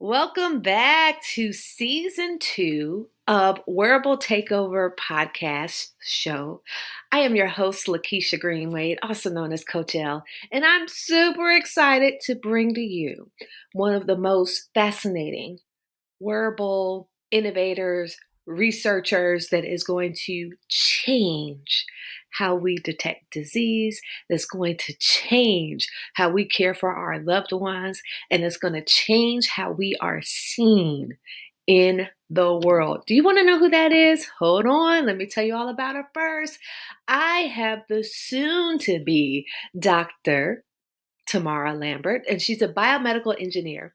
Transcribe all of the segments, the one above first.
Welcome back to season 2 of Wearable Takeover podcast show. I am your host, Lakeisha Greenwade, also known as Coach L, and I'm super excited to bring to you one of the most fascinating wearable innovators, researchers that is going to change how we detect disease, that's going to change how we care for our loved ones, and it's going to change how we are seen in the world. Do you want to know who that is? Hold on, let me tell you all about her first. I have the soon to be Dr. Tamara Lambert, and she's a biomedical engineer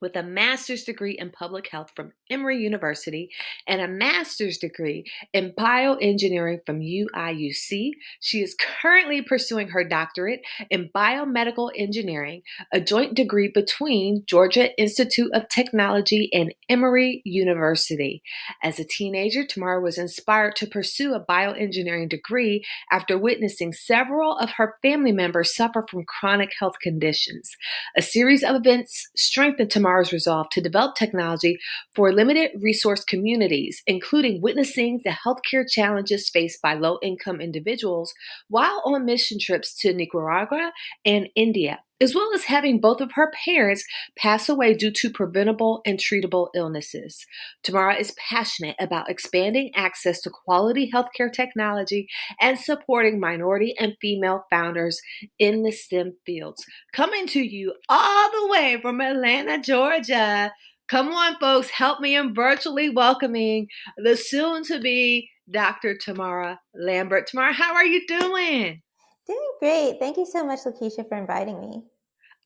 with a master's degree in public health from Emory University and a master's degree in bioengineering from UIUC. She is currently pursuing her doctorate in biomedical engineering, a joint degree between Georgia Institute of Technology and Emory University. As a teenager, Tamara was inspired to pursue a bioengineering degree after witnessing several of her family members suffer from chronic health conditions. A series of events strengthened Tamara's resolve to develop technology for limited resource communities, including witnessing the healthcare challenges faced by low-income individuals while on mission trips to Nicaragua and India, as well as having both of her parents pass away due to preventable and treatable illnesses. Tamara is passionate about expanding access to quality healthcare technology and supporting minority and female founders in the STEM fields. Coming to you all the way from Atlanta, Georgia. Come on, folks, help me in virtually welcoming the soon to be Dr. Tamara Lambert. Tamara, how are you doing? Doing great. Thank you so much, Lakeisha, for inviting me.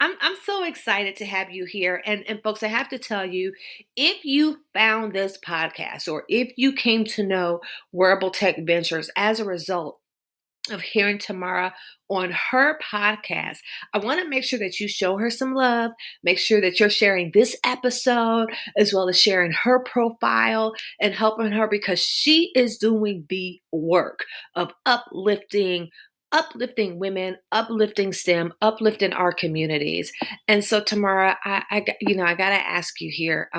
I'm so excited to have you here. And folks, I have to tell you, if you found this podcast or if you came to know Wearable Tech Ventures as a result of hearing Tamara on her podcast, I want to make sure that you show her some love. Make sure that you're sharing this episode as well as sharing her profile and helping her because she is doing the work of uplifting women, uplifting STEM, uplifting our communities. And so, Tamara, I gotta ask you here.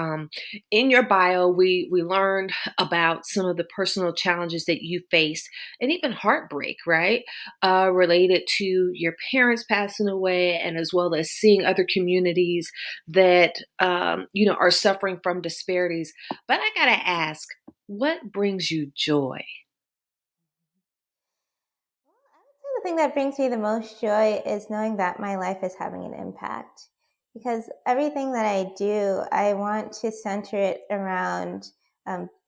In your bio, we learned about some of the personal challenges that you faced, and even heartbreak, right, related to your parents passing away, and as well as seeing other communities that are suffering from disparities. But I gotta ask, what brings you joy? The thing that brings me the most joy is knowing that my life is having an impact. Because everything that I do, I want to center it around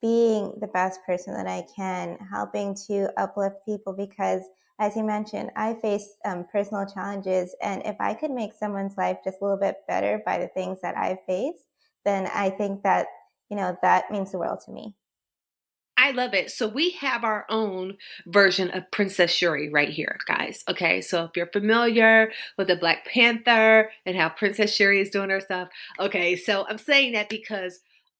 being the best person that I can, helping to uplift people. Because, as you mentioned, I face personal challenges. And if I could make someone's life just a little bit better by the things that I face, then I think that, that means the world to me. I love it. So we have our own version of Princess Shuri right here, guys. Okay, so if you're familiar with the Black Panther and how Princess Shuri is doing her stuff, okay, so I'm saying that because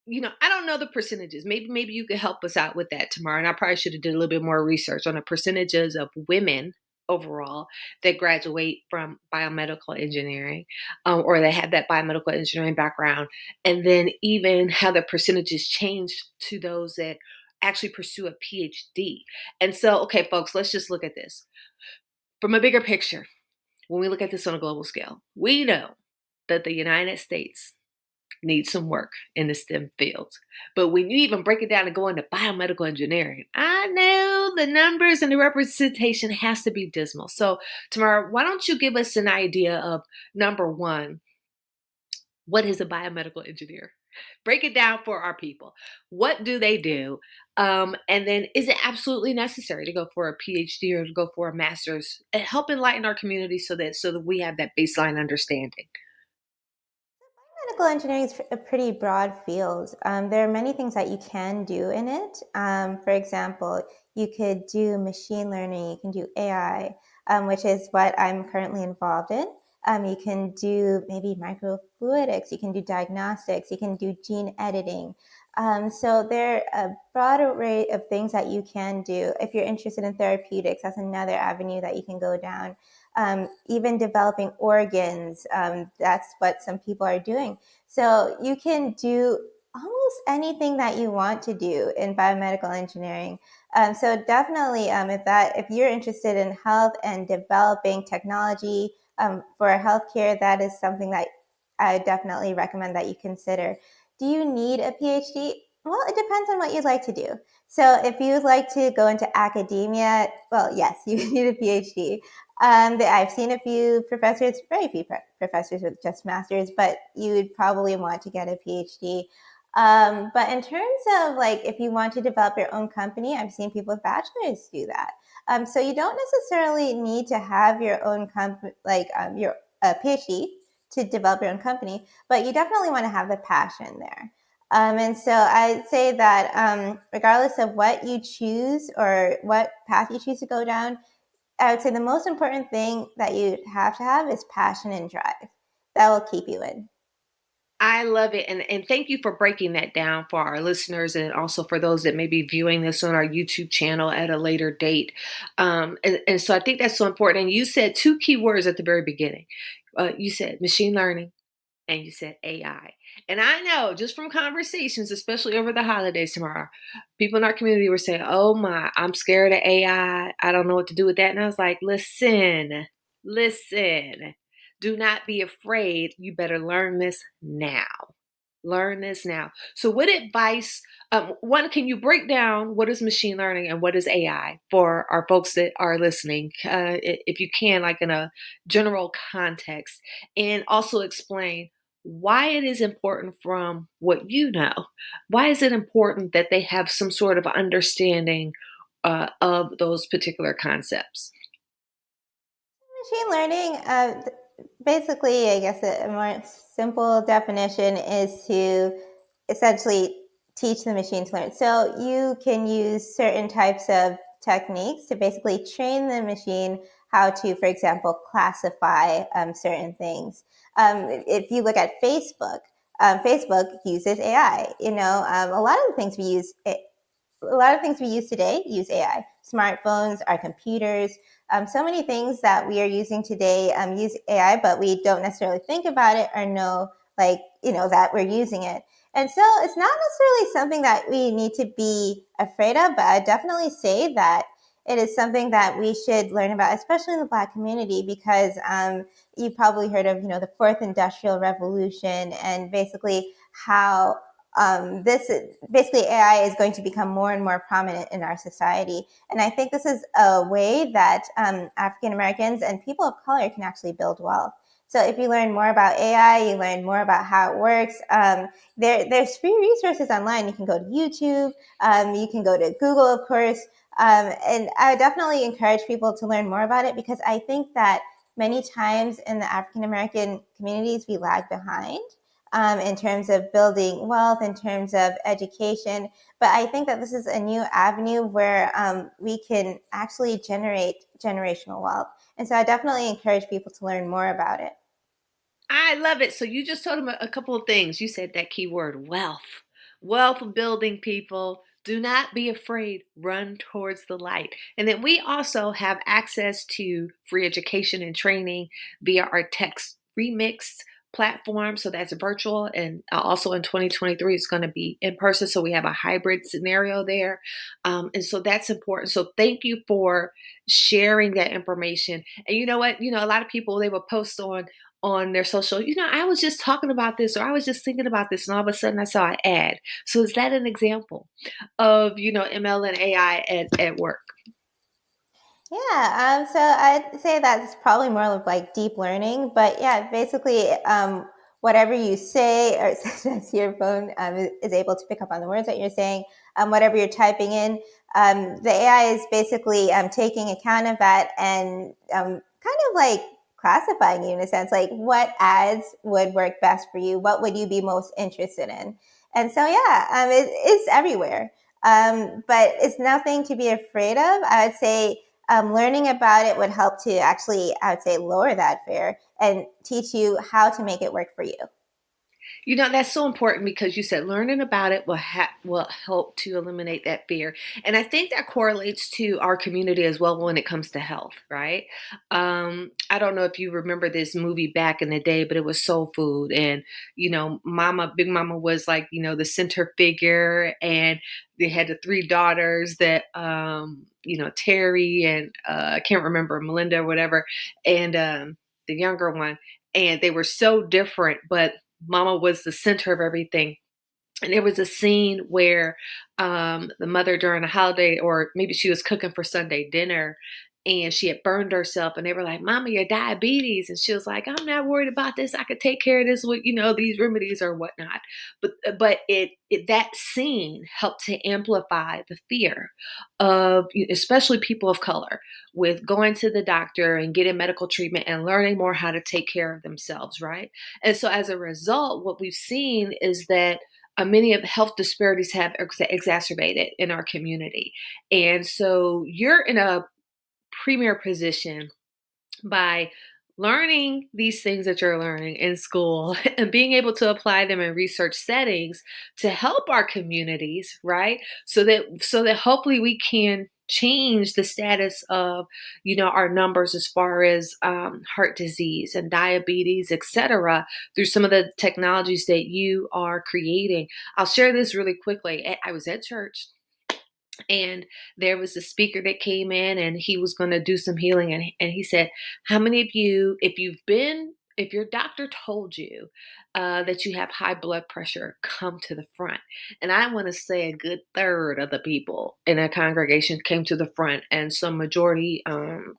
I don't know the percentages. Maybe you could help us out with that tomorrow. And I probably should have did a little bit more research on the percentages of women overall that graduate from biomedical engineering or they have that biomedical engineering background, and then even how the percentages change to those that actually pursue a PhD. And so, okay, folks, let's just look at this from a bigger picture. When we look at this on a global scale, we know that the United States needs some work in the STEM fields. But when you even break it down and go into biomedical engineering, I know the numbers and the representation has to be dismal. So, Tamara, why don't you give us an idea of number one, what is a biomedical engineer? Break it down for our people. What do they do? And then is it absolutely necessary to go for a PhD or to go for a master's? And help enlighten our community so that we have that baseline understanding. Medical engineering is a pretty broad field. There are many things that you can do in it. For example, you could do machine learning, you can do AI, which is what I'm currently involved in. You can do maybe microfluidics, you can do diagnostics, you can do gene editing. So there are a broad array of things that you can do. If you're interested in therapeutics, that's another avenue that you can go down. Even developing organs, that's what some people are doing. So you can do almost anything that you want to do in biomedical engineering. So definitely, if you're interested in health and developing technology for healthcare, that is something that I definitely recommend that you consider. Do you need a PhD? Well, it depends on what you'd like to do. So if you'd like to go into academia, well, yes, you need a PhD. I've seen a few professors, very few professors with just masters, but you would probably want to get a PhD. But in terms of like, if you want to develop your own company, I've seen people with bachelors do that. So you don't necessarily need to have your own company, like your PhD to develop your own company, but you definitely want to have the passion there. And so I'd say that regardless of what you choose or what path you choose to go down, I would say the most important thing that you have to have is passion and drive. That will keep you in. I love it. And thank you for breaking that down for our listeners and also for those that may be viewing this on our YouTube channel at a later date. And so I think that's so important. And you said two key words at the very beginning. You said machine learning and you said AI. And I know just from conversations, especially over the holidays tomorrow, people in our community were saying, "Oh my, I'm scared of AI. I don't know what to do with that." And I was like, listen, do not be afraid. You better learn this now. Learn this now. So, what advice? One, can you break down what is machine learning and what is AI for our folks that are listening, if you can, like in a general context, and also explain why it is important from what you know. Why is it important that they have some sort of understanding of those particular concepts? Machine learning, basically, I guess a more simple definition is to essentially teach the machine to learn. So you can use certain types of techniques to basically train the machine how to, for example, classify certain things. If you look at Facebook, Facebook uses AI. A lot of the things we use a lot of things we use today use AI. Smartphones, our computers, so many things that we are using today use AI, but we don't necessarily think about it or know, that we're using it. And so it's not necessarily something that we need to be afraid of, but I definitely say that it is something that we should learn about, especially in the Black community, because you probably heard of, the fourth industrial revolution and basically how this basically AI is going to become more and more prominent in our society. And I think this is a way that African Americans and people of color can actually build wealth. So if you learn more about AI, you learn more about how it works. There's free resources online. You can go to YouTube. You can go to Google, of course. And I would definitely encourage people to learn more about it, because I think that many times in the African American communities, we lag behind in terms of building wealth, in terms of education. But I think that this is a new avenue where we can actually generate generational wealth. And so I definitely encourage people to learn more about it. I love it. So you just told them a couple of things. You said that key word, wealth. Wealth building, people. Do not be afraid. Run towards the light. And then we also have access to free education and training via our text remixed platform. So that's virtual. And also in 2023, it's going to be in person. So we have a hybrid scenario there. And so that's important. So thank you for sharing that information. And you know what? A lot of people, they will post on their social, I was just talking about this, or I was just thinking about this, and all of a sudden I saw an ad. So is that an example of, ML and AI at work? Yeah, so I'd say that's probably more of like deep learning, but yeah, basically, whatever you say, or since your phone is able to pick up on the words that you're saying, whatever you're typing in, the AI is basically taking account of that and kind of like classifying you in a sense, like what ads would work best for you, what would you be most interested in, and so yeah, it's everywhere, but it's nothing to be afraid of. I would say learning about it would help to actually, I would say, lower that fear and teach you how to make it work for you. That's so important because you said learning about it will help to eliminate that fear, and I think that correlates to our community as well when it comes to health, right? I don't know if you remember this movie back in the day, but it was Soul Food, and Big Mama was like the center figure, and they had the three daughters that Terry and I can't remember Melinda or whatever, and the younger one, and they were so different, but Mama was the center of everything. And there was a scene where the mother during a holiday, or maybe she was cooking for Sunday dinner, and she had burned herself, and they were like, "Mama, your diabetes," and she was like, "I'm not worried about this. I could take care of this with these remedies or whatnot." But that scene helped to amplify the fear of especially people of color with going to the doctor and getting medical treatment and learning more how to take care of themselves, right? And so as a result, what we've seen is that many of the health disparities have exacerbated in our community. And so you're in a premier position by learning these things that you're learning in school and being able to apply them in research settings to help our communities, right? So that hopefully we can change the status of our numbers as far as heart disease and diabetes, etc., through some of the technologies that you are creating. I'll share this really quickly. I was at church, and there was a speaker that came in, and he was going to do some healing, and he said, how many of you, if your doctor told you that you have high blood pressure, come to the front? And I want to say a good third of the people in that congregation came to the front, and some majority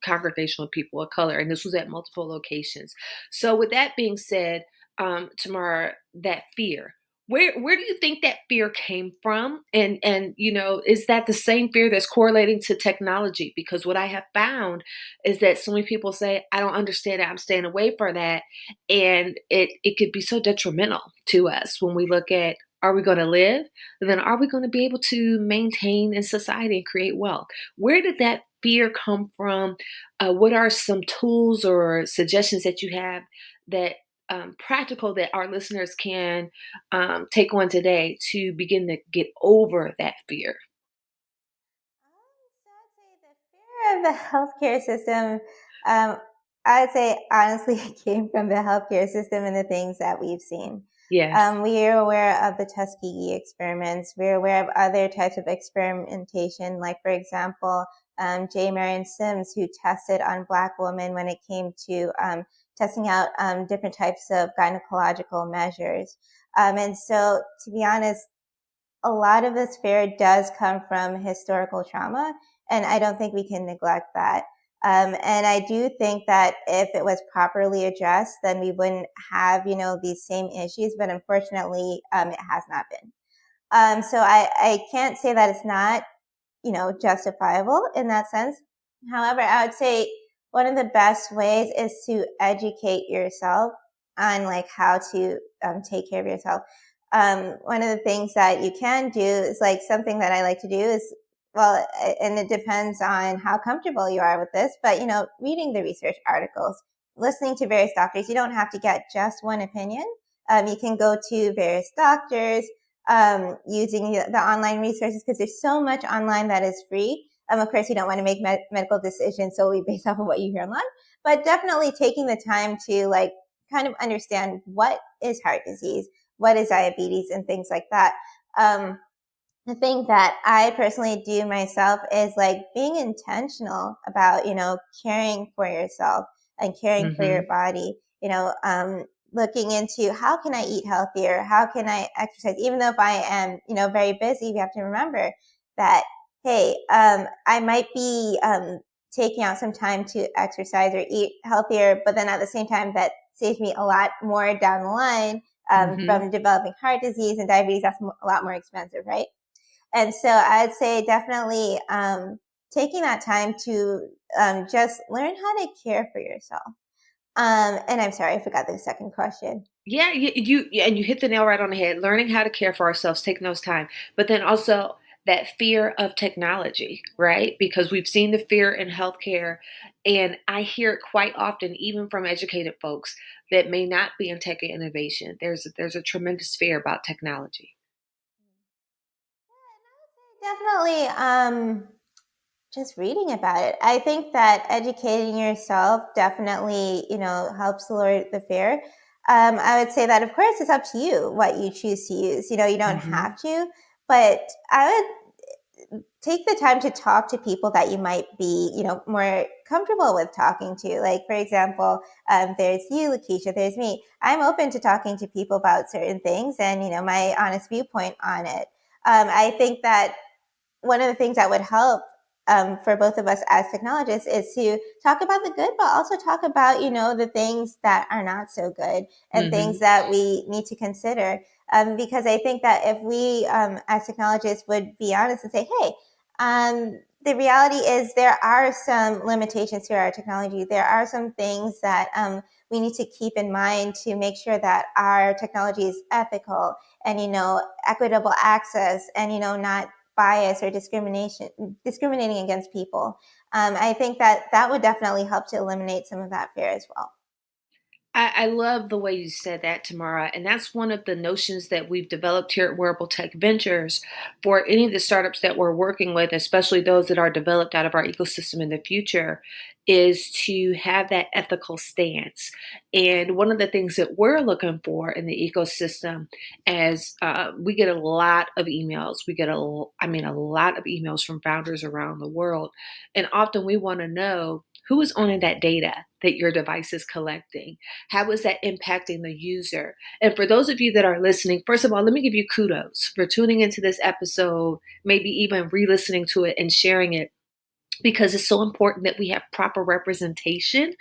congregational people of color, and this was at multiple locations. So with that being said, Tamara, that fear, where do you think that fear came from? And is that the same fear that's correlating to technology? Because what I have found is that so many people say, I don't understand it, I'm staying away from that. And it could be so detrimental to us when we look at, are we going to live? And then are we going to be able to maintain in society and create wealth? Where did that fear come from? What are some tools or suggestions that you have that practical that our listeners can take on today to begin to get over that fear? So I'd say the fear of the healthcare system, um, I'd say honestly, it came from the healthcare system and the things that we've seen. Yes. We are aware of the Tuskegee experiments. We're aware of other types of experimentation, like, for example, J. Marion Sims, who tested on Black women when it came to testing out different types of gynecological measures. And so, to be honest, a lot of this fear does come from historical trauma, and I don't think we can neglect that. And I do think that if it was properly addressed, then we wouldn't have, these same issues. But unfortunately, it has not been. So I can't say that it's not, justifiable in that sense. However, I would say one of the best ways is to educate yourself on like how to take care of yourself. One of the things that you can do is like something that I like to do is, well, and it depends on how comfortable you are with this, but reading the research articles, listening to various doctors. You don't have to get just one opinion. You can go to various doctors, using the online resources, because there's so much online that is free. Of course, you don't want to make medical decisions solely based off of what you hear online, but definitely taking the time to like kind of understand what is heart disease, what is diabetes, and things like that. The thing that I personally do myself is like being intentional about, caring for yourself and caring for your Hmm. body, looking into how can I eat healthier? How can I exercise? Even though if I am, very busy, we have to remember that, hey, I might be taking out some time to exercise or eat healthier, but then at the same time, that saves me a lot more down the line Hmm. from developing heart disease and diabetes. That's a lot more expensive, right? And so I'd say definitely taking that time to just learn how to care for yourself. And I'm sorry, I forgot the second question. Yeah, and you hit the nail right on the head. Learning how to care for ourselves, taking those time, but then also that fear of technology, right? Because we've seen the fear in healthcare, and I hear it quite often, even from educated folks that may not be in tech and innovation. There's a tremendous fear about technology. Definitely, just reading about it. I think that educating yourself definitely, helps lower the fear. I would say that, of course, it's up to you what you choose to use. You don't Hmm. have to, but I would take the time to talk to people that you might be, more comfortable with talking to. Like, for example, there's you, Lakeisha, there's me. I'm open to talking to people about certain things and, my honest viewpoint on it. I think that one of the things that would help for both of us as technologists is to talk about the good, but also talk about, the things that are not so good and things Hmm. that we need to consider. Because I think that if we, as technologists, would be honest and say, hey, the reality is there are some limitations to our technology. There are some things that we need to keep in mind to make sure that our technology is ethical and, equitable access and, not bias or discriminating against people. I think that would definitely help to eliminate some of that fear as well. I love the way you said that, Tamara. And that's one of the notions that we've developed here at Wearable Tech Ventures for any of the startups that we're working with, especially those that are developed out of our ecosystem in the future, is to have that ethical stance. And one of the things that we're looking for in the ecosystem, as we get a lot of emails, a lot of emails from founders around the world. And often we want to know who is owning that data that your device is collecting. How is that impacting the user? And for those of you that are listening, first of all, let me give you kudos for tuning into this episode, maybe even re listening to it and sharing it, because it's so important that we have proper representation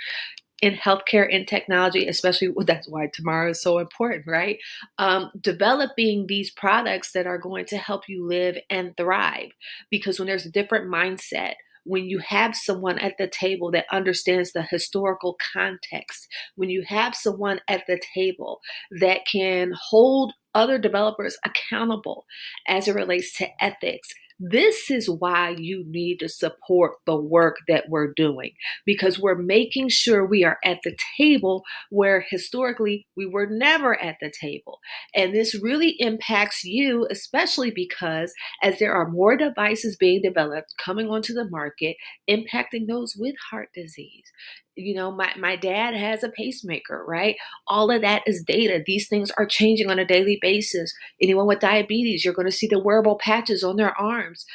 in healthcare and technology, especially that's why tomorrow is so important, right? Developing these products that are going to help you live and thrive. Because when there's a different mindset, when you have someone at the table that understands the historical context, when you have someone at the table that can hold other developers accountable as it relates to ethics, this is why you need to support the work that we're doing, because we're making sure we are at the table where historically we were never at the table. And this really impacts you, especially because as there are more devices being developed coming onto the market, impacting those with heart disease. My dad has a pacemaker, right? All of that is data. These things are changing on a daily basis. Anyone with diabetes, you're going to see the wearable patches on their arms.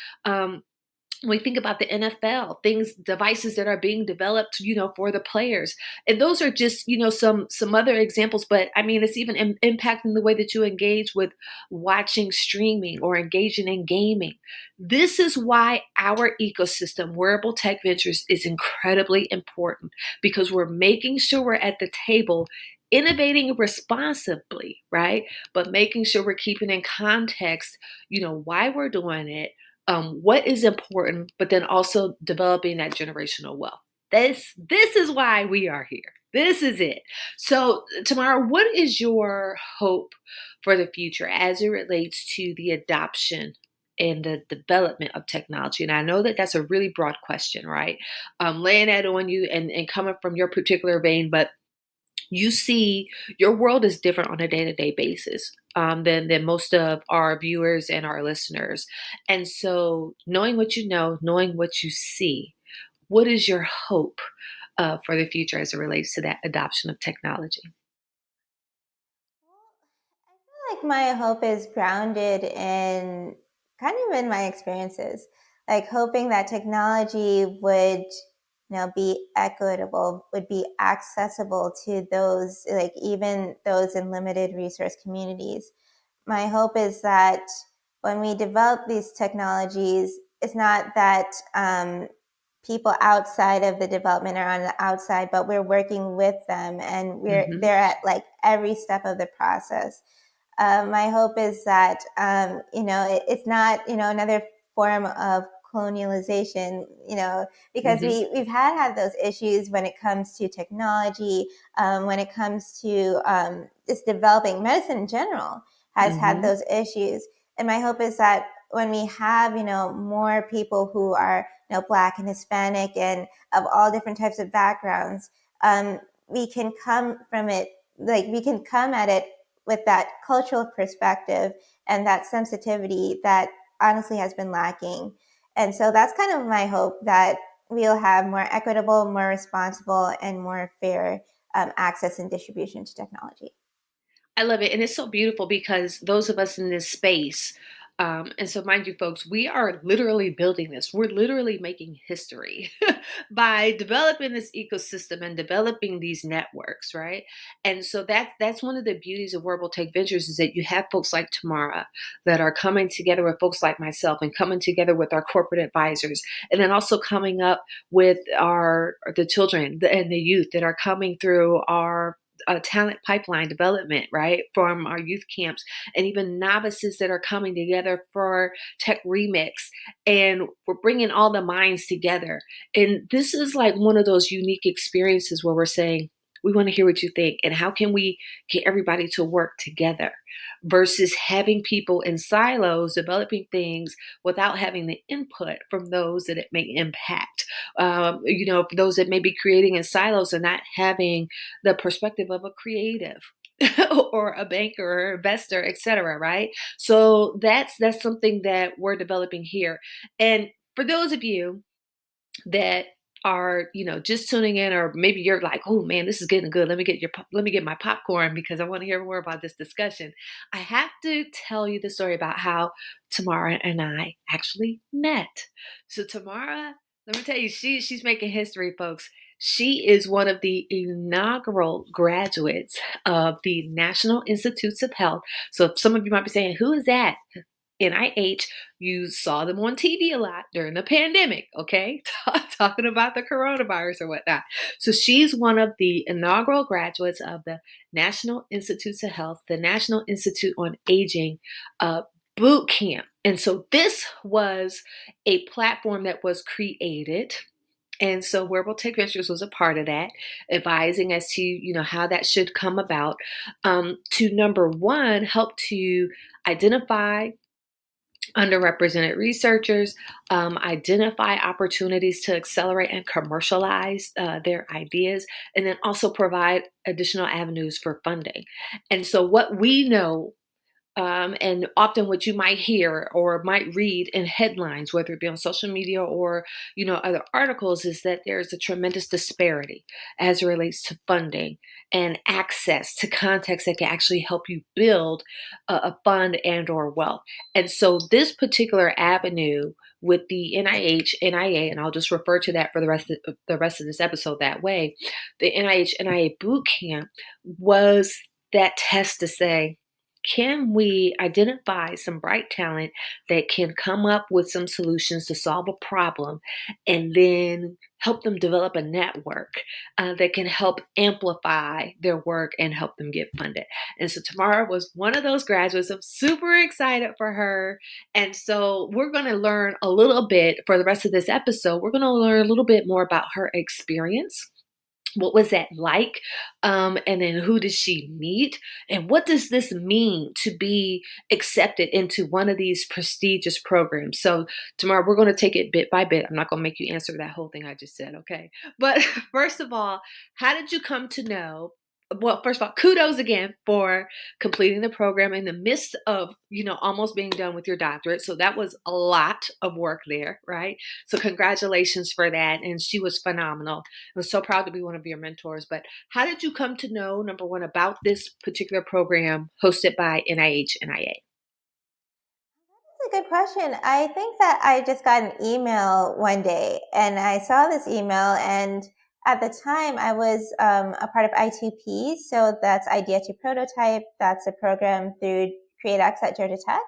We think about the NFL, devices that are being developed, for the players. And those are just, some other examples, but I mean, it's even impacting the way that you engage with watching streaming or engaging in gaming. This is why our ecosystem, Wearable Tech Ventures, is incredibly important, because we're making sure we're at the table innovating responsibly, right? But making sure we're keeping in context, why we're doing it, what is important, but then also developing that generational wealth. This is why we are here. This is it. So, Tamara, what is your hope for the future as it relates to the adoption and the development of technology? And I know that that's a really broad question, right? Laying that on you and coming from your particular vein, but you see your world is different on a day-to-day basis, than most of our viewers and our listeners. And so knowing what you know, knowing what you see, what is your hope for the future as it relates to that adoption of technology? I feel like my hope is grounded in kind of in my experiences, like hoping that technology would, be equitable, would be accessible to those, like even those in limited resource communities. My hope is that when we develop these technologies, it's not that people outside of the development are on the outside, but we're working with them and Hmm. they're at like every step of the process. My hope is that it's not another form of colonialization, because Hmm. we've had those issues when it comes to technology, when it comes to just developing medicine in general has had Hmm. those issues. And my hope is that when we have, more people who are, Black and Hispanic and of all different types of backgrounds, we can come from it, like we can come at it with that cultural perspective and that sensitivity that honestly has been lacking. And so that's kind of my hope, that we'll have more equitable, more responsible, and more fair access and distribution to technology. I love it. And it's so beautiful because those of us in this space, and so mind you, folks, we are literally building this. We're literally making history by developing this ecosystem and developing these networks, right? And so that's one of the beauties of Wearable Take Ventures is that you have folks like Tamara that are coming together with folks like myself and coming together with our corporate advisors, and then also coming up with our the children and the youth that are coming through our talent pipeline development, right, from our youth camps, and even novices that are coming together for Tech Remix. And we're bringing all the minds together. And this is like one of those unique experiences where we're saying, we want to hear what you think. And how can we get everybody to work together versus having people in silos developing things without having the input from those that it may impact? Those that may be creating in silos and not having the perspective of a creative or a banker or investor, et cetera, right? So that's something that we're developing here. And for those of you that are just tuning in, or maybe you're like, oh man, this is getting good, let me get my popcorn because I want to hear more about this discussion. I have to tell you the story about how Tamara and I actually met. So Tamara, let me tell you, she's making history, folks. She is one of the inaugural graduates of the National Institutes of Health. So some of you might be saying, who is that? NIH. You saw them on TV a lot during the pandemic, okay? Talking about the coronavirus or whatnot. So she's one of the inaugural graduates of the National Institutes of Health, the National Institute on Aging boot camp. And so this was a platform that was created. And so Wearable Take Ventures was a part of that, advising as to, how that should come about, to number one, help to identify underrepresented researchers, identify opportunities to accelerate and commercialize their ideas, and then also provide additional avenues for funding. And so, what we know and often what you might hear or might read in headlines, whether it be on social media or other articles, is that there's a tremendous disparity as it relates to funding and access to context that can actually help you build a fund and or wealth. And so this particular avenue with the NIH, NIA, and I'll just refer to that for the rest of this episode that way, the NIH, NIA boot camp was that test to say, can we identify some bright talent that can come up with some solutions to solve a problem and then help them develop a network that can help amplify their work and help them get funded? And so Tamara was one of those graduates. I'm super excited for her. And so we're going to learn a little bit for the rest of this episode. We're going to learn a little bit more about her experience. What was that like? And then who did she meet? And what does this mean to be accepted into one of these prestigious programs? So tomorrow we're going to take it bit by bit. I'm not going to make you answer that whole thing I just said, okay? But first of all, how did you come to know? Well, first of all, kudos again for completing the program in the midst of, almost being done with your doctorate. So that was a lot of work there, right? So congratulations for that. And she was phenomenal. I was so proud to be one of your mentors. But how did you come to know, number one, about this particular program hosted by NIH NIA? That's a good question. I think that I just got an email one day and I saw this email, and at the time I was a part of I2P. So that's Idea to Prototype. That's a program through CreateX at Georgia Tech.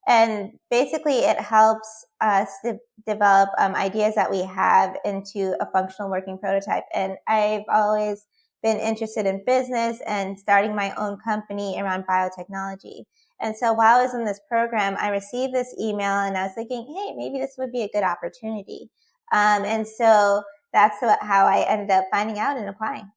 And basically it helps us to develop ideas that we have into a functional working prototype. And I've always been interested in business and starting my own company around biotechnology. And so while I was in this program, I received this email and I was thinking, hey, maybe this would be a good opportunity. And so that's how I ended up finding out and applying.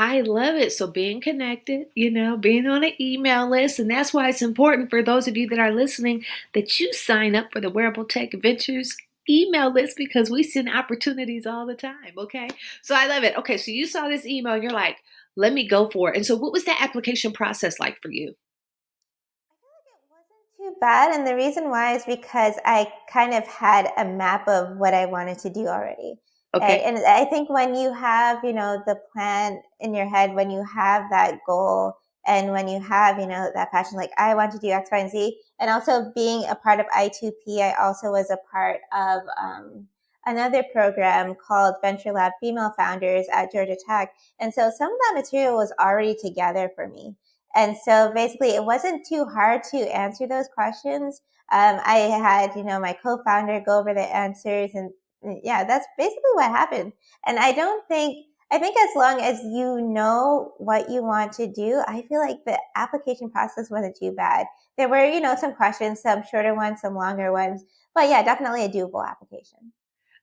I love it. So being connected, being on an email list. And that's why it's important for those of you that are listening that you sign up for the Wearable Tech Adventures email list because we send opportunities all the time. Okay. So I love it. Okay. So you saw this email and you're like, let me go for it. And so what was that application process like for you? It wasn't too bad, and the reason why is because I kind of had a map of what I wanted to do already, right? Okay. And I think when you have, the plan in your head, when you have that goal, and when you have, that passion, like I want to do X, Y, and Z, and also being a part of I2P, I also was a part of another program called Venture Lab Female Founders at Georgia Tech, and so some of that material was already together for me. And so basically, it wasn't too hard to answer those questions. I had, my co-founder go over the answers, and yeah, that's basically what happened. And I think as long as you know what you want to do, I feel like the application process wasn't too bad. There were, some questions, some shorter ones, some longer ones, but yeah, definitely a doable application.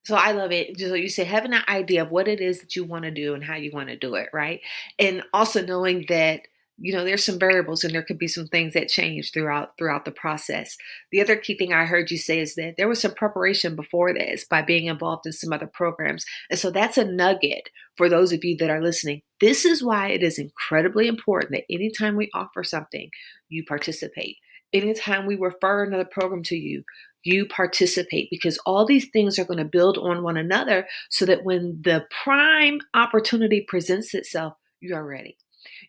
So I love it. So you said having an idea of what it is that you want to do and how you want to do it, right? And also knowing that there's some variables and there could be some things that change throughout the process. The other key thing I heard you say is that there was some preparation before this by being involved in some other programs. And so that's a nugget for those of you that are listening. This is why it is incredibly important that anytime we offer something, you participate. Anytime we refer another program to you, you participate because all these things are going to build on one another so that when the prime opportunity presents itself, you are ready.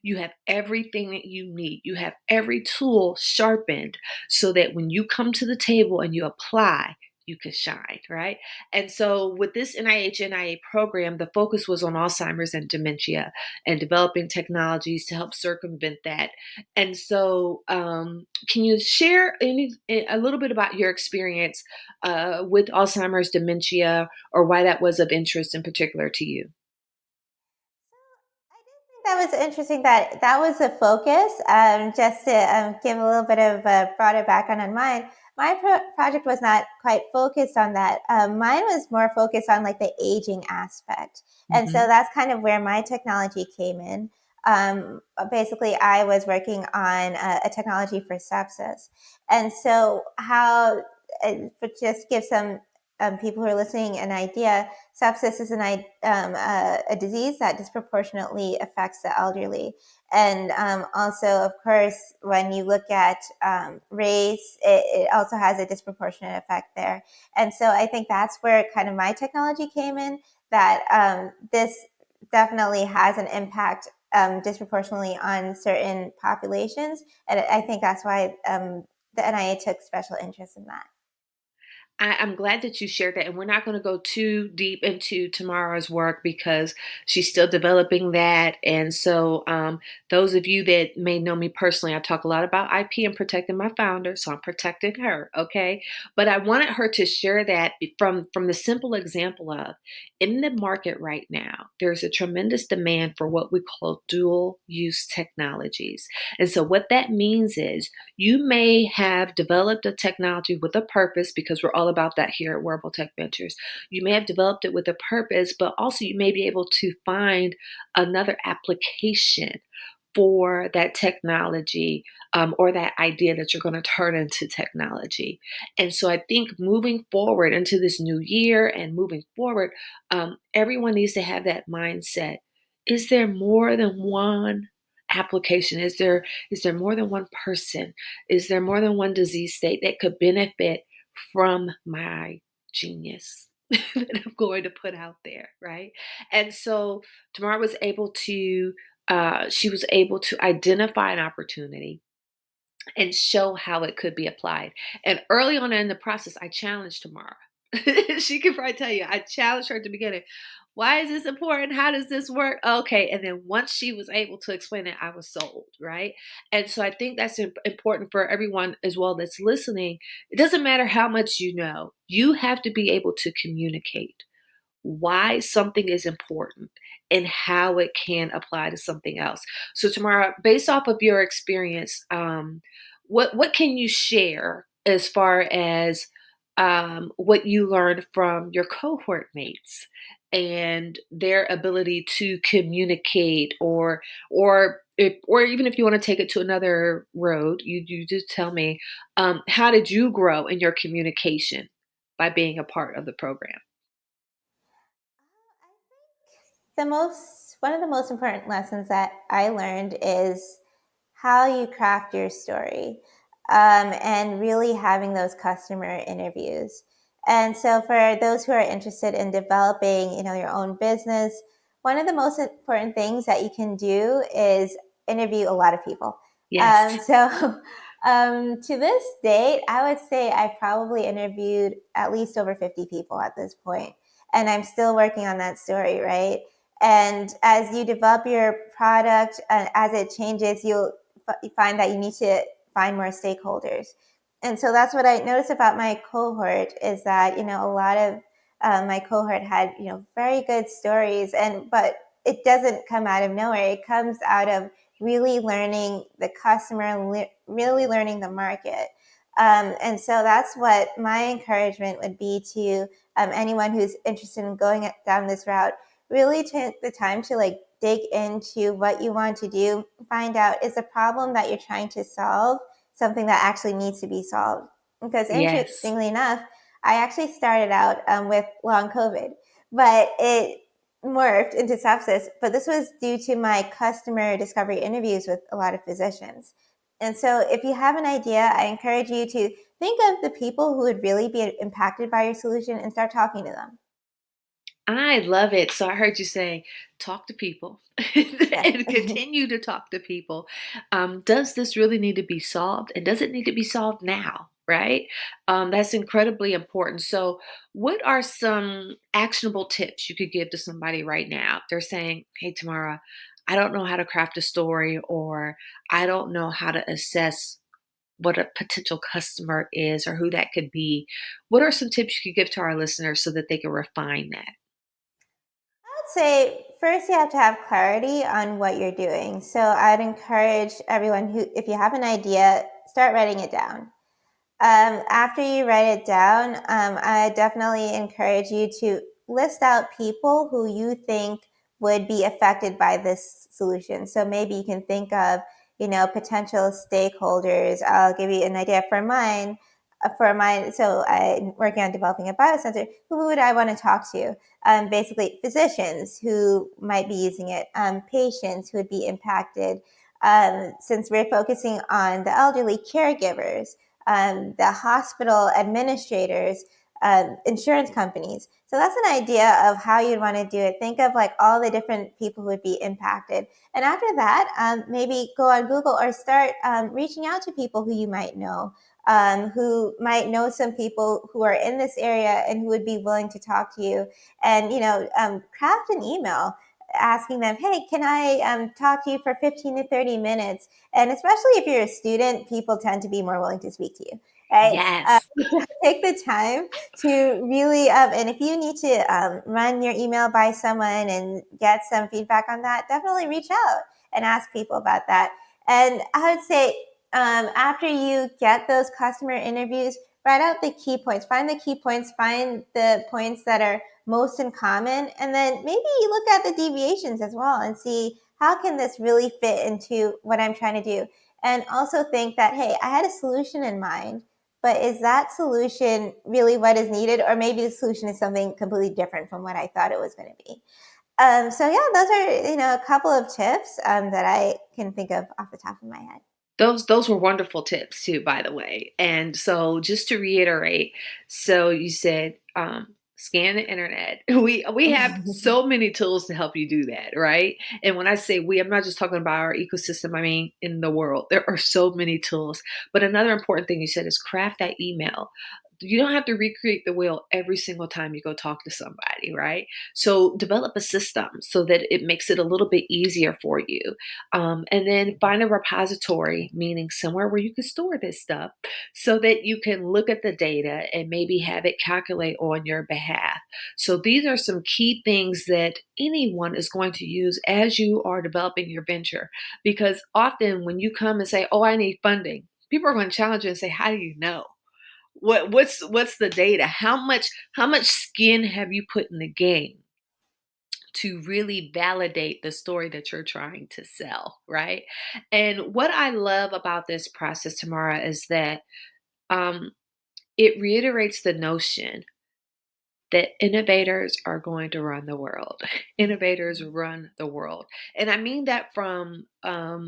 You have everything that you need. You have every tool sharpened so that when you come to the table and you apply, you can shine, right? And so with this NIH program, the focus was on Alzheimer's and dementia and developing technologies to help circumvent that. And so, can you share a little bit about your experience with Alzheimer's, dementia, or why that was of interest in particular to you? I did think that was interesting that that was the focus. Just to give a little bit of a broader background on mine, my project was not quite focused on that. Mine was more focused on like the aging aspect, and so Hmm. that's kind of where my technology came in. Basically, I was working on a technology for sepsis, and so how, but just give some people who are listening an idea. Sepsis is a disease that disproportionately affects the elderly. And also, of course, when you look at race, it also has a disproportionate effect there. And so I think that's where kind of my technology came in, that this definitely has an impact disproportionately on certain populations. And I think that's why the NIA took special interest in that. I'm glad that you shared that. And we're not going to go too deep into Tamara's work because she's still developing that. And so, those of you that may know me personally, I talk a lot about IP and protecting my founder. So I'm protecting her. Okay. But I wanted her to share that from the simple example of in the market right now, there's a tremendous demand for what we call dual use technologies. And so, what that means is you may have developed a technology with a purpose because we're all about that here at Wearable Tech Ventures. You may have developed it with a purpose, but also you may be able to find another application for that technology, or that idea that you're going to turn into technology. And so I think moving forward into this new year and moving forward, everyone needs to have that mindset. Is there more than one application? Is there more than one person? Is there more than one disease state that could benefit from my genius that I'm going to put out there, right? And so Tamara was able to she was able to identify an opportunity and show how it could be applied. And early on in the process, I challenged Tamara. She could probably tell you, I challenged her at the beginning. Why is this important? How does this work? Okay. And then once she was able to explain it, I was sold, right? And so I think that's important for everyone as well that's listening. It doesn't matter how much you know, you have to be able to communicate why something is important and how it can apply to something else. So, Tamara, based off of your experience, what can you share as far as what you learned from your cohort mates and their ability to communicate, or even if you want to take it to another road, you just tell me, how did you grow in your communication by being a part of the program? The most One of the most important lessons that I learned is how you craft your story, and really having those customer interviews. And so, for those who are interested in developing, your own business, one of the most important things that you can do is interview a lot of people. Yes. So, to this date, I would say I've probably interviewed at least over 50 people at this point, and I'm still working on that story, right? And as you develop your product, as it changes, you'll find that you need to find more stakeholders. And so that's what I noticed about my cohort is that, a lot of my cohort had, very good stories, but it doesn't come out of nowhere. It comes out of really learning the customer, really learning the market. And so that's what my encouragement would be to anyone who's interested in going down this route. Really take the time to dig into what you want to do, find out, is the problem that you're trying to solve something that actually needs to be solved. Because Yes. interestingly enough, I actually started out with long COVID, but it morphed into sepsis. But this was due to my customer discovery interviews with a lot of physicians. And so if you have an idea, I encourage you to think of the people who would really be impacted by your solution and start talking to them. I love it. So I heard you say, talk to people Yes. and continue to talk to people. Does this really need to be solved? And does it need to be solved now? Right? That's incredibly important. So, what are some actionable tips you could give to somebody right now? They're saying, hey, Tamara, I don't know how to craft a story, or I don't know how to assess what a potential customer is or who that could be. What are some tips you could give to our listeners so that they can refine that? I'd say first you have to have clarity on what you're doing. So I'd encourage everyone who, if you have an idea, start writing it down. After you write it down, I definitely encourage you to list out people who you think would be affected by this solution. So maybe you can think of, potential stakeholders. I'll give you an idea for mine. So I'm working on developing a biosensor. Who would I want to talk to? Basically, physicians who might be using it, patients who would be impacted. Since we're focusing on the elderly, caregivers, the hospital administrators, insurance companies. So that's an idea of how you'd want to do it. Think of all the different people who would be impacted. And after that, maybe go on Google or start reaching out to people who you might know, who might know some people who are in this area and who would be willing to talk to you. And, craft an email asking them, hey, can I talk to you for 15 to 30 minutes? And especially if you're a student, people tend to be more willing to speak to you, right? Yes. Take the time to really, and if you need to run your email by someone and get some feedback on that, definitely reach out and ask people about that. And I would say, after you get those customer interviews, write out the key points, find the key points, find the points that are most in common, and then maybe look at the deviations as well and see how can this really fit into what I'm trying to do. And also think that, hey, I had a solution in mind, but is that solution really what is needed? Or maybe the solution is something completely different from what I thought it was going to be. So yeah, those are, a couple of tips that I can think of off the top of my head. Those were wonderful tips too, by the way. And so just to reiterate, so you said, scan the internet. We have so many tools to help you do that, right? And when I say we, I'm not just talking about our ecosystem. I mean, in the world, there are so many tools. But another important thing you said is craft that email. You don't have to recreate the wheel every single time you go talk to somebody, right? So develop a system so that it makes it a little bit easier for you. And then find a repository, meaning somewhere where you can store this stuff so that you can look at the data and maybe have it calculate on your behalf. So these are some key things that anyone is going to use as you are developing your venture. Because often when you come and say, oh, I need funding, people are going to challenge you and say, how do you know? What's the data? How much skin have you put in the game? to really validate the story that you're trying to sell, right? And what I love about this process, Tamara, is that um, it reiterates the notion that innovators are going to run the world. Innovators run the world. And I mean that from a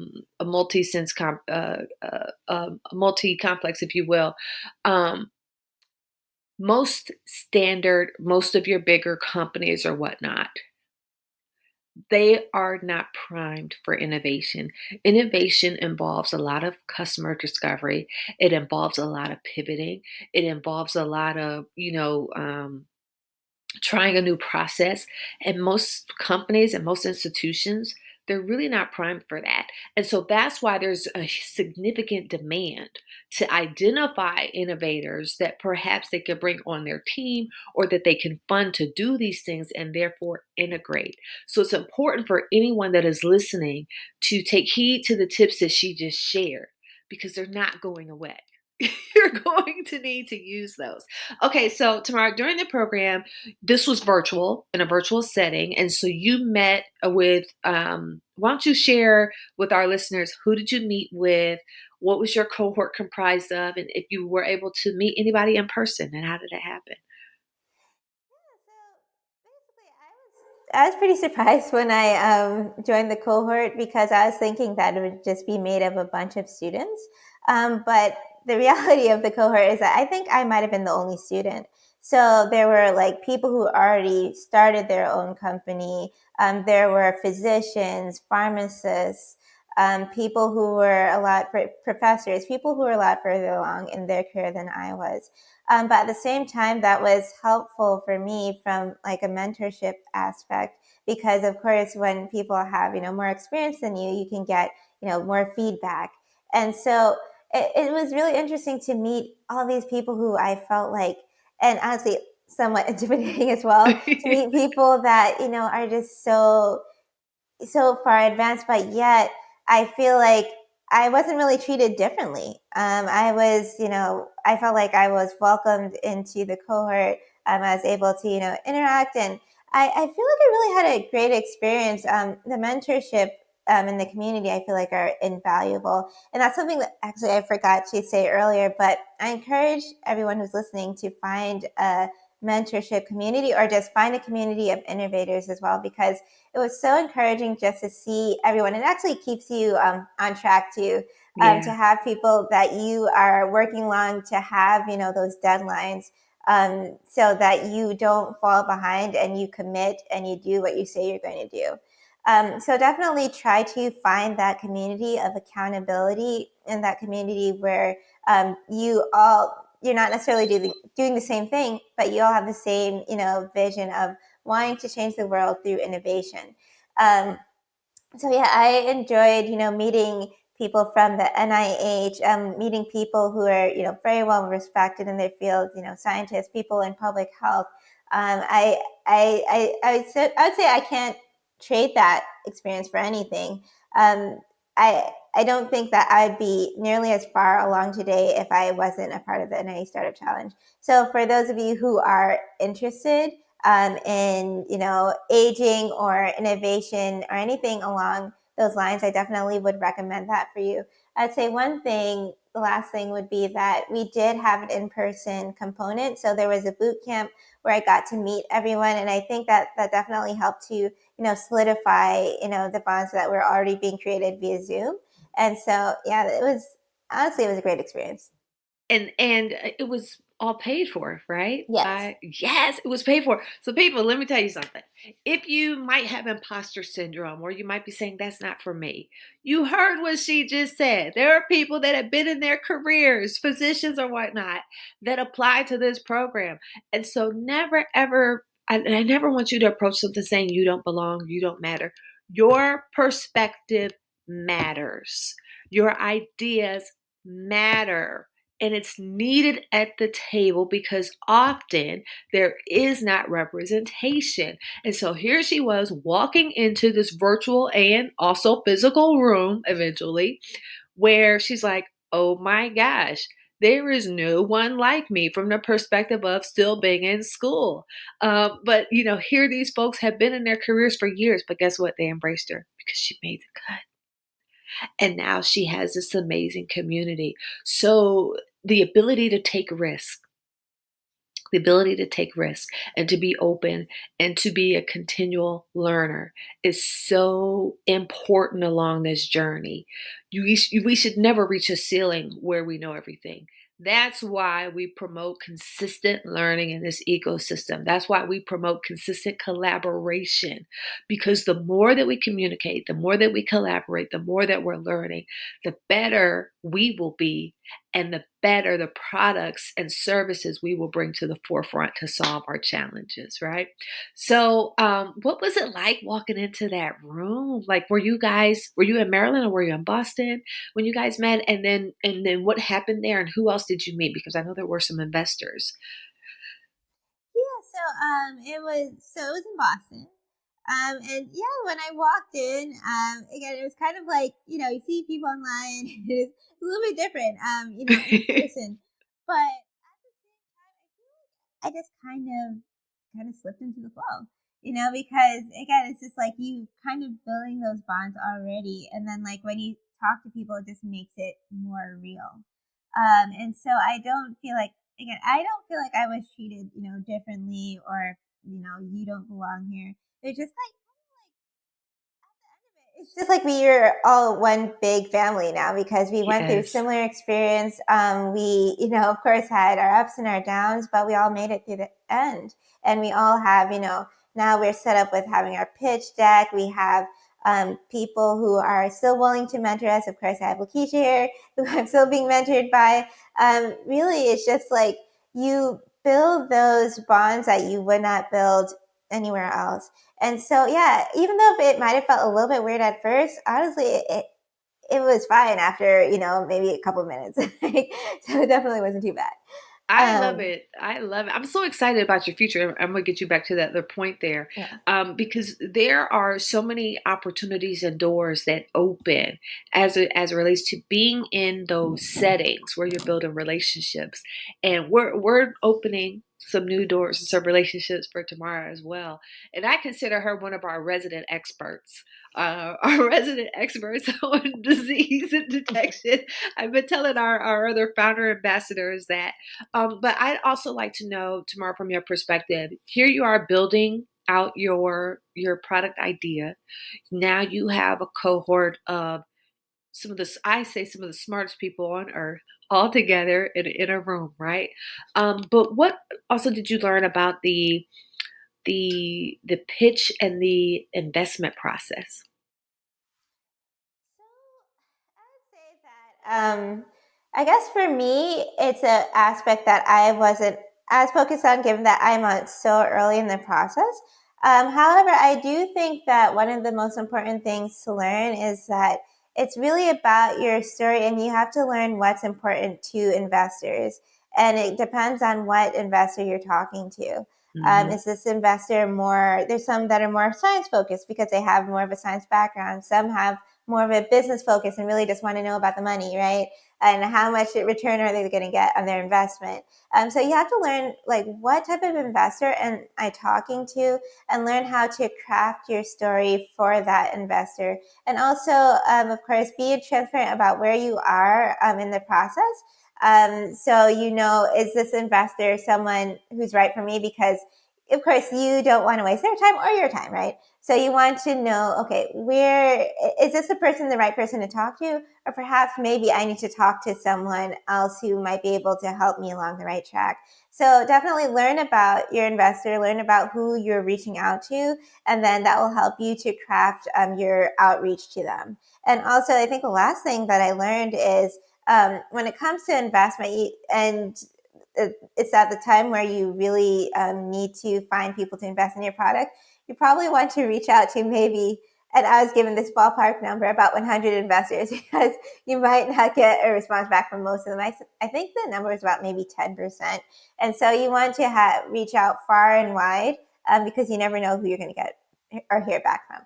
multi-complex, if you will. Um, most of your bigger companies or whatnot, they are not primed for innovation. Innovation involves a lot of customer discovery. It involves a lot of pivoting. It involves a lot of, trying a new process. And most companies and most institutions, they're really not primed for that. And so that's why there's a significant demand to identify innovators that perhaps they could bring on their team or that they can fund to do these things and therefore integrate. So it's important for anyone that is listening to take heed to the tips that she just shared because they're not going away. You're going to need to use those. Okay, so Tamara, during the program, this was virtual in a virtual setting. And so you met with, why don't you share with our listeners, who did you meet with? What was your cohort comprised of? And if you were able to meet anybody in person, and how did it happen? I was pretty surprised when I joined the cohort because I was thinking that it would just be made of a bunch of students. But the reality of the cohort is that I think I might have been the only student. So there were like people who already started their own company. There were physicians, pharmacists, people who were a lot professors, people who were a lot further along in their career than I was. But at the same time, that was helpful for me from like a mentorship aspect, because of course, when people have, more experience than you can get, more feedback. And so it was really interesting to meet all these people who I felt like, and honestly, somewhat intimidating as well, to meet people that, are just so far advanced, but yet I feel like I wasn't really treated differently. I was, I felt like I was welcomed into the cohort. I was able to, interact, and I feel like I really had a great experience. The mentorship in the community, I feel like, are invaluable, and that's something that actually I forgot to say earlier. But I encourage everyone who's listening to find a mentorship community, or just find a community of innovators as well, because it was so encouraging just to see everyone. It actually keeps you on track to Yeah. have people that you are working along, to have, those deadlines, so that you don't fall behind and you commit and you do what you say you're going to do. So definitely try to find that community of accountability, and that community where you're not necessarily doing the same thing, but you all have the same, vision of wanting to change the world through innovation. Um, so yeah, I enjoyed, meeting people from the NIH, meeting people who are, very well respected in their field, scientists, people in public health. I would say I can't trade that experience for anything. I don't think that I'd be nearly as far along today if I wasn't a part of the NIH Startup Challenge. So for those of you who are interested, in aging or innovation or anything along those lines, I definitely would recommend that for you. I'd say the last thing would be that we did have an in-person component. So there was a boot camp where I got to meet everyone, and I think that definitely helped to solidify the bonds that were already being created via Zoom. And so yeah, it was a great experience. And it was all paid for, right? Yes. By Yes, it was paid for. So people, let me tell you something. If you might have imposter syndrome, or you might be saying that's not for me, you heard what she just said. There are people that have been in their careers, physicians or whatnot, that apply to this program. And so never ever, I never want you to approach something saying you don't belong, you don't matter. Your perspective matters. Your ideas matter, and it's needed at the table because often there is not representation. And so here she was walking into this virtual and also physical room eventually, where she's like, oh my gosh, There is no one like me from the perspective of still being in school. But here these folks have been in their careers for years, but guess what? They embraced her because she made the cut. And now she has this amazing community. So the ability to take risks, the ability to take risks and to be open and to be a continual learner is so important along this journey. We should never reach a ceiling where we know everything. That's why we promote consistent learning in this ecosystem. That's why we promote consistent collaboration, because the more that we communicate, the more that we collaborate, the more that we're learning, the better we will be, and the better the products and services we will bring to the forefront to solve our challenges, right? So, what was it like walking into that room? Like, were you in Maryland or were you in Boston when you guys met? And then what happened there, and who else did you meet? Because I know there were some investors. Yeah, it was in Boston. And yeah, when I walked in, again, it was kind of like, you see people online, it's a little bit different, in person. But at the same time, I feel like I just kind of slipped into the flow, because again, it's just like you kind of building those bonds already, and then like when you talk to people, it just makes it more real. And so I don't feel like I was treated, differently, or you don't belong here. It's just like it's just like we are all one big family now because we went through Yes. similar experience. We, of course, had our ups and our downs, but we all made it through the end. And we all have, now we're set up with having our pitch deck. We have people who are still willing to mentor us. Of course, I have Lakeisha here, who I'm still being mentored by. Really, it's just like you build those bonds that you would not build anywhere else. And so, yeah, even though it might have felt a little bit weird at first, honestly, it was fine after, maybe a couple of minutes. So it definitely wasn't too bad. I love Um, it. I love it. I'm so excited about your future. I'm going to get you back to that the point there, yeah. because there are so many opportunities and doors that open as it relates to being in those settings where you're building relationships, and we're opening some new doors and some relationships for Tamara as well. And I consider her one of our resident experts. Our resident experts on disease and detection. I've been telling our other founder ambassadors that, but I'd also like to know, Tamara, from your perspective, here you are building out your product idea. Now you have a cohort of some of the smartest people on earth all together in a room, right? But what also did you learn about the pitch and the investment process? I would say that I guess for me, it's an aspect that I wasn't as focused on, given that I'm on so early in the process. However, I do think that one of the most important things to learn is that it's really about your story, and you have to learn what's important to investors. And it depends on what investor you're talking to. Hmm. Is this investor more? There's some that are more science focused because they have more of a science background. Some have more of a business focus and really just want to know about the money, right? And how much return are they going to get on their investment? So you have to learn like what type of investor am I talking to, and learn how to craft your story for that investor. And also, of course, be transparent about where you are in the process. So is this investor someone who's right for me? Because of course you don't want to waste their time or your time, right? So you want to know, okay, where is this the right person to talk to? Or perhaps maybe I need to talk to someone else who might be able to help me along the right track. So definitely learn about your investor, learn about who you're reaching out to, and then that will help you to craft your outreach to them. And also, I think the last thing that I learned is when it comes to investment, and it's at the time where you really need to find people to invest in your product, you probably want to reach out to maybe, and I was given this ballpark number, about 100 investors, because you might not get a response back from most of them. I think the number is about maybe 10%. And so you want to reach out far and wide, because you never know who you're going to get or hear back from.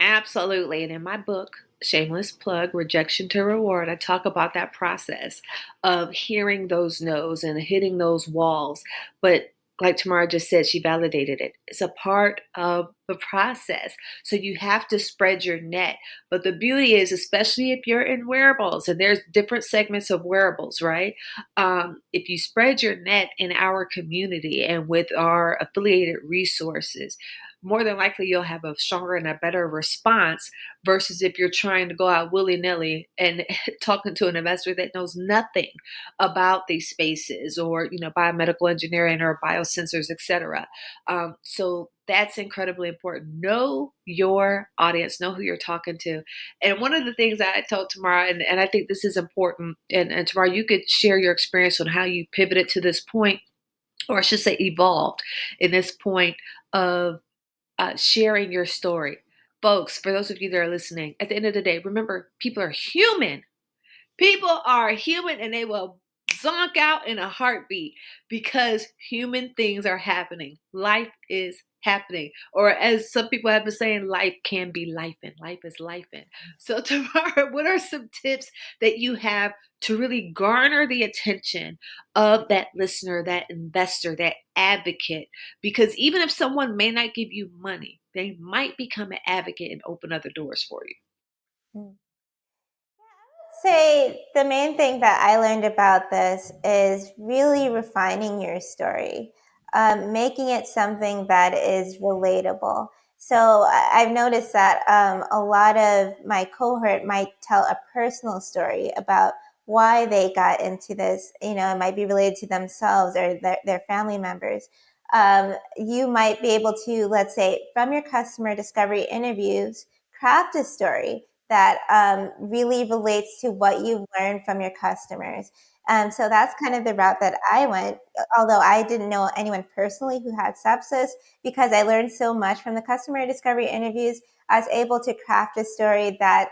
Absolutely. And in my book, Shameless Plug, Rejection to Reward, I talk about that process of hearing those no's and hitting those walls. But like Tamara just said, she validated it. It's a part of the process. So you have to spread your net. But the beauty is, especially if you're in wearables, and there's different segments of wearables, right? If you spread your net in our community and with our affiliated resources, more than likely you'll have a stronger and a better response versus if you're trying to go out willy-nilly and talking to an investor that knows nothing about these spaces or biomedical engineering or biosensors, etc. So that's incredibly important. Know your audience, know who you're talking to. And one of the things I told Tamara, and I think this is important, and Tamara, you could share your experience on how you pivoted to this point, or I should say evolved in this point of sharing your story. Folks, for those of you that are listening, at the end of the day, remember, people are human. People are human and they will zonk out in a heartbeat because human things are happening. Life is happening. Or as some people have been saying, life can be lifing. Life is lifing. So Tamara, what are some tips that you have to really garner the attention of that listener, that investor, that advocate? Because even if someone may not give you money, they might become an advocate and open other doors for you. Mm. Say the main thing that I learned about this is really refining your story, making it something that is relatable. So I've noticed that a lot of my cohort might tell a personal story about why they got into this. It might be related to themselves or their family members. You might be able to, let's say, from your customer discovery interviews, craft a story that really relates to what you've learned from your customers. So that's kind of the route that I went, although I didn't know anyone personally who had sepsis. Because I learned so much from the customer discovery interviews, I was able to craft a story that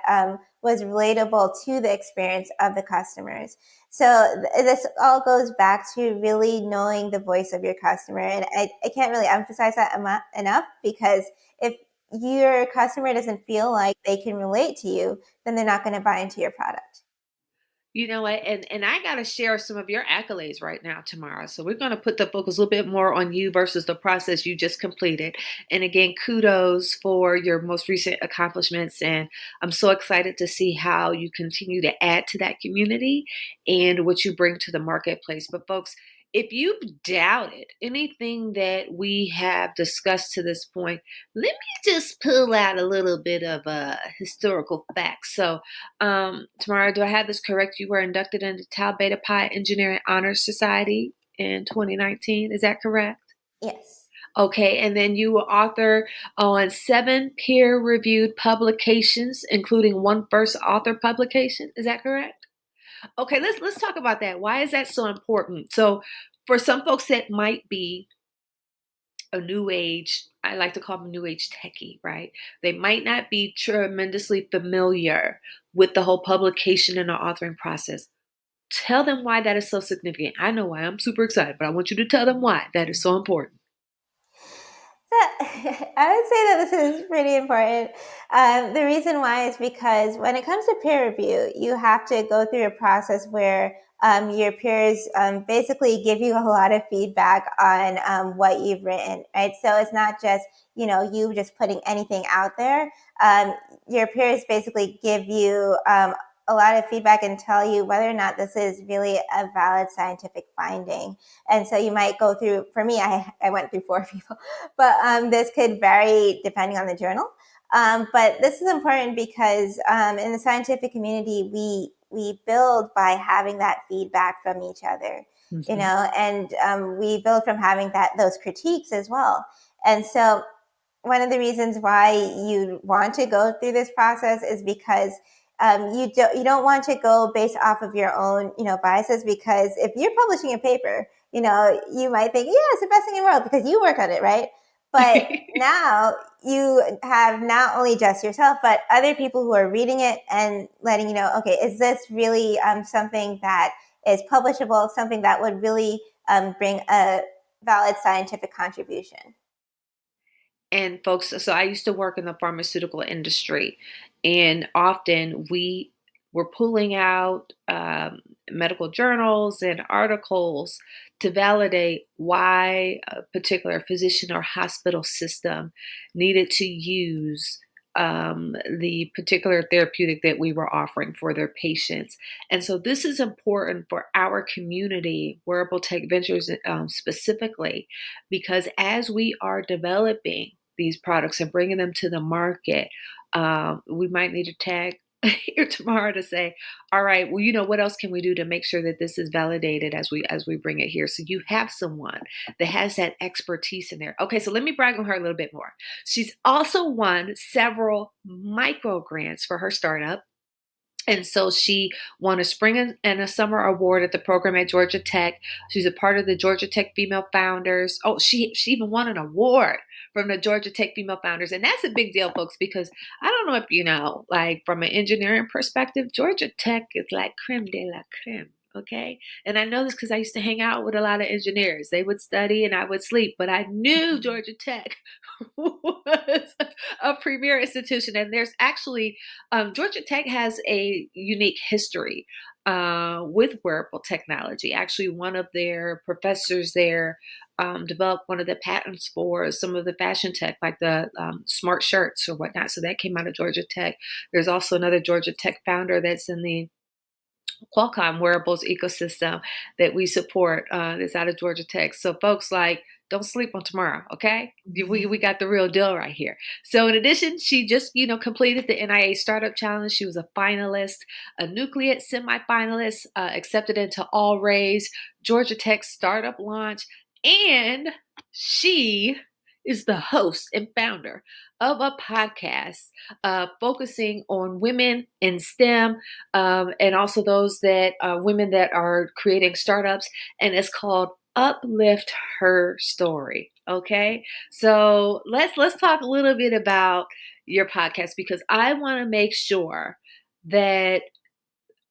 was relatable to the experience of the customers. So this all goes back to really knowing the voice of your customer. And I can't really emphasize that enough, because if your customer doesn't feel like they can relate to you, then they're not going to buy into your product. You know what? And I got to share some of your accolades right now, Tamara. So we're going to put the focus a little bit more on you versus the process you just completed. And again, kudos for your most recent accomplishments. And I'm so excited to see how you continue to add to that community and what you bring to the marketplace. But folks, if you've doubted anything that we have discussed to this point, let me just pull out a little bit of historical facts. So Tamara, do I have this correct? You were inducted into Tau Beta Pi Engineering Honors Society in 2019. Is that correct? Yes. Okay, and then you were author on 7 peer-reviewed publications, including one first author publication. Is that correct? Okay, let's talk about that. Why is that so important? So, for some folks that might be a new age, I like to call them new age techie, right? They might not be tremendously familiar with the whole publication and the authoring process. Tell them why that is so significant. I know why I'm super excited, but I want you to tell them why that is so important. I would say that this is pretty important. The reason why is because when it comes to peer review, you have to go through a process where your peers basically give you a lot of feedback on what you've written, right? So it's not just you just putting anything out there. Um, your peers basically give you a lot of feedback and tell you whether or not this is really a valid scientific finding. And so you might go through. For me, I went through 4 people, but this could vary depending on the journal. But this is important because in the scientific community, we build by having that feedback from each other, Mhm. and we build from having those critiques as well. And so one of the reasons why you want to go through this process is because you don't want to go based off of your own biases, because if you're publishing a paper, you might think, yeah, it's the best thing in the world because you work on it, right? But now you have not only just yourself, but other people who are reading it and letting you know, okay, is this really something that is publishable, something that would really bring a valid scientific contribution? And folks, so I used to work in the pharmaceutical industry, and often we were pulling out medical journals and articles to validate why a particular physician or hospital system needed to use the particular therapeutic that we were offering for their patients. And so this is important for our community, Wearable Tech Ventures specifically, because as we are developing these products and bringing them to the market, we might need to tag here tomorrow to say, all right, well, what else can we do to make sure that this is validated as we bring it here? So you have someone that has that expertise in there. Okay, so let me brag on her a little bit more. She's also won several micro grants for her startup. And so she won a spring and a summer award at the program at Georgia Tech. She's a part of the Georgia Tech Female Founders. Oh, she even won an award from the Georgia Tech Female Founders. And that's a big deal, folks, because I don't know if you know, like from an engineering perspective, Georgia Tech is like creme de la creme. Okay. And I know this because I used to hang out with a lot of engineers. They would study and I would sleep, but I knew Georgia Tech was a premier institution. And there's actually Georgia Tech has a unique history with wearable technology. Actually, one of their professors there developed one of the patents for some of the fashion tech, like the smart shirts or whatnot. So that came out of Georgia Tech. There's also another Georgia Tech founder that's in the Qualcomm wearables ecosystem that we support that's out of Georgia Tech. So folks, like, don't sleep on tomorrow, okay? We got the real deal right here. So in addition, she just completed the NIA Startup Challenge. She was a finalist, a Nucleate semifinalist, accepted into All Raise, Georgia Tech Startup Launch, and she is the host and founder of a podcast focusing on women in STEM and also those that women that are creating startups, and it's called Uplift Her Story. Okay, so let's talk a little bit about your podcast because I want to make sure that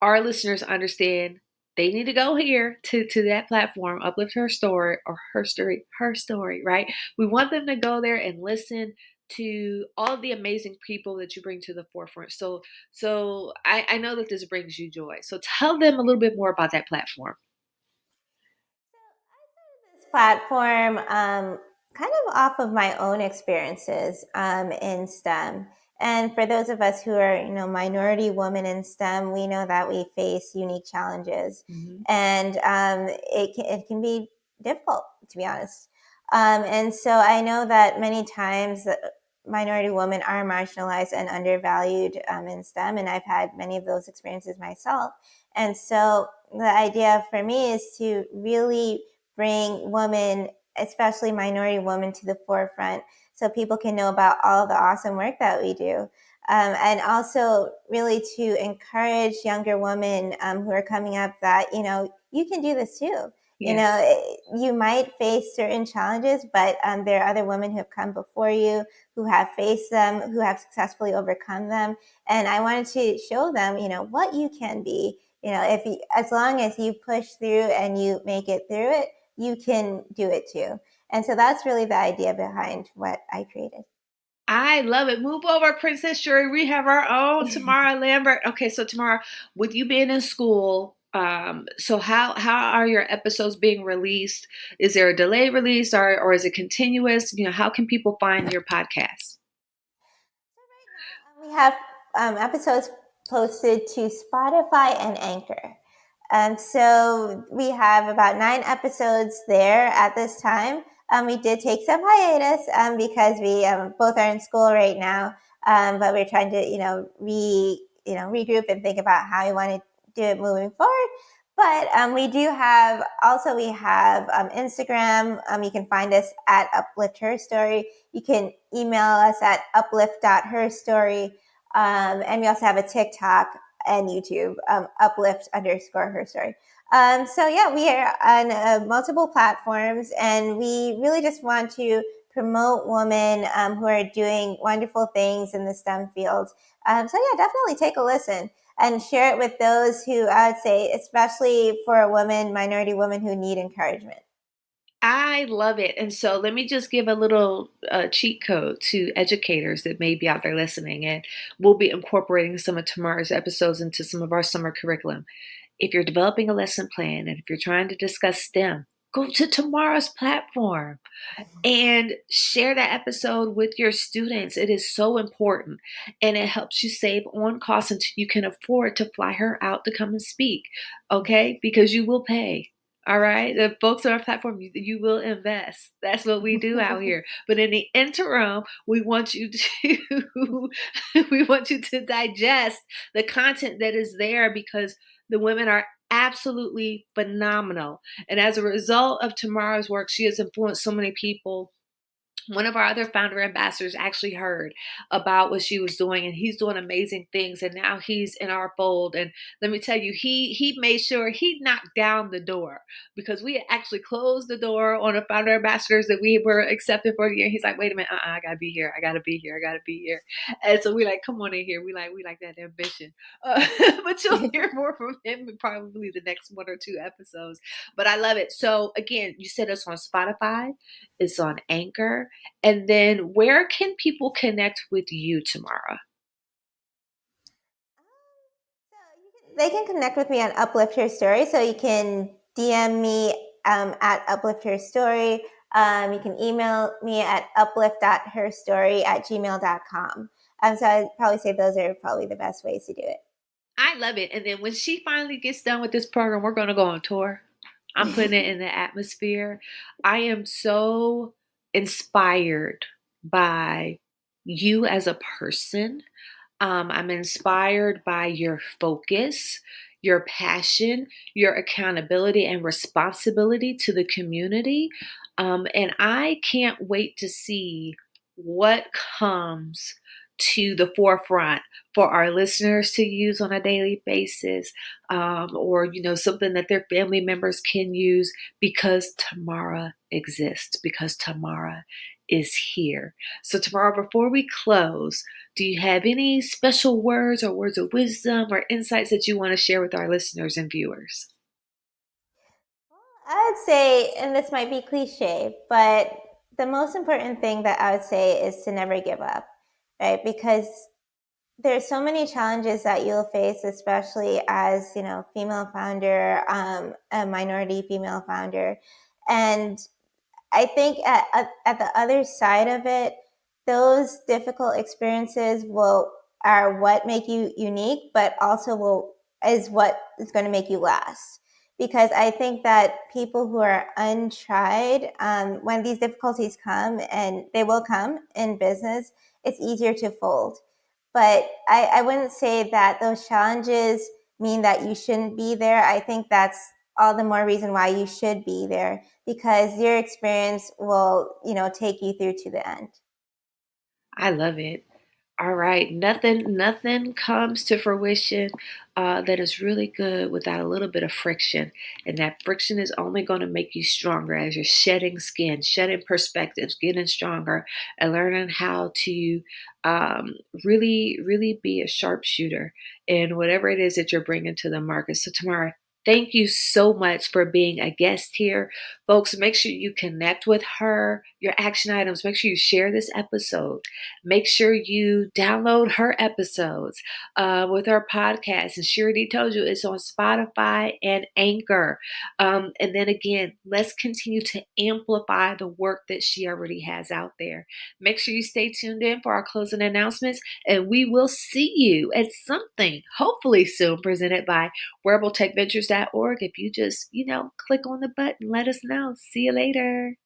our listeners understand they need to go here to that platform, Uplift Her Story or Her Story, right? We want them to go there and listen to all of the amazing people that you bring to the forefront. So I know that this brings you joy. So tell them a little bit more about that platform. This platform kind of off of my own experiences in STEM. And for those of us who are, minority women in STEM, we know that we face unique challenges, and it can be difficult, to be honest. And so I know that many times minority women are marginalized and undervalued in STEM, and I've had many of those experiences myself. And so the idea for me is to really bring women, especially minority women, to the forefront so people can know about all the awesome work that we do. And also really to encourage younger women who are coming up that, you can do this too. Yes. You might face certain challenges, but there are other women who have come before you, who have faced them, who have successfully overcome them. And I wanted to show them, what you can be. As long as you push through and you make it through it, you can do it too. And so that's really the idea behind what I created. I love it. Move over, Princess Shuri. We have our own Tamara Lambert. Okay, so Tamara, with you being in school, so how are your episodes being released? Is there a delay release or is it continuous? How can people find your podcast? We have episodes posted to Spotify and Anchor. So we have about 9 episodes there at this time. We did take some hiatus because we both are in school right now, but we're trying to regroup and think about how we want to do it moving forward. But we have Instagram. You can find us at Uplift Her Story. You can email us at uplift.herstory. And we also have a TikTok and YouTube, uplift_her story. We are on multiple platforms, and we really just want to promote women who are doing wonderful things in the STEM fields. Definitely take a listen and share it with those who, I would say, especially for women, minority women who need encouragement. I love it. And so let me just give a little cheat code to educators that may be out there listening. And we'll be incorporating some of tomorrow's episodes into some of our summer curriculum. If you're developing a lesson plan and if you're trying to discuss STEM, go to tomorrow's platform and share that episode with your students. It is so important and it helps you save on costs until you can afford to fly her out to come and speak. Okay? Because you will pay. All right. The folks on our platform, you will invest. That's what we do out here. But in the interim, we want you to we want you to digest the content that is there because the women are absolutely phenomenal. And as a result of tomorrow's work, she has influenced so many people. One of our other founder ambassadors actually heard about what she was doing and he's doing amazing things and now he's in our fold. And let me tell you, he made sure he knocked down the door because we had actually closed the door on the founder ambassadors that we were accepted for the year. He's like, wait a minute, I gotta be here, I gotta be here, I gotta be here. And so we like, come on in here, we like that ambition. But you'll hear more from him in probably the next one or two episodes. But I love it. So again, you said it's on Spotify, it's on Anchor. And then where can people connect with you, Tamara? They can connect with me on Uplift Your Story. So you can DM me at Uplift Your Story. You can email me at uplift.herstory@gmail.com. So I'd probably say those are probably the best ways to do it. I love it. And then when she finally gets done with this program, we're going to go on tour. I'm putting it in the atmosphere. I am so inspired by you as a person. I'm inspired by your focus, your passion, your accountability, and responsibility to the community. And I can't wait to see what comes to the forefront for our listeners to use on a daily basis, or something that their family members can use because Tamara exists, because Tamara is here. So, Tamara, before we close, do you have any special words or words of wisdom or insights that you want to share with our listeners and viewers? I would say, and this might be cliche, but the most important thing that I would say is to never give up, right? Because there's so many challenges that you'll face, especially as, female founder, a minority female founder. And I think at the other side of it, those difficult experiences are what make you unique, but also is what is going to make you last. Because I think that people who are untried, when these difficulties come, and they will come in business, it's easier to fold. But I wouldn't say that those challenges mean that you shouldn't be there. I think that's all the more reason why you should be there, because your experience will, take you through to the end. I love it. All right. Nothing comes to fruition that is really good without a little bit of friction. And that friction is only going to make you stronger as you're shedding skin, shedding perspectives, getting stronger, and learning how to really be a sharpshooter in whatever it is that you're bringing to the market. So, Tamara, thank you so much for being a guest here. Folks, make sure you connect with her, your action items. Make sure you share this episode. Make sure you download her episodes with her podcast. And she already told you it's on Spotify and Anchor. And then again, let's continue to amplify the work that she already has out there. Make sure you stay tuned in for our closing announcements, and we will see you at something hopefully soon presented by wearabletakeventures.org. If you just, click on the button, let us know. See you later.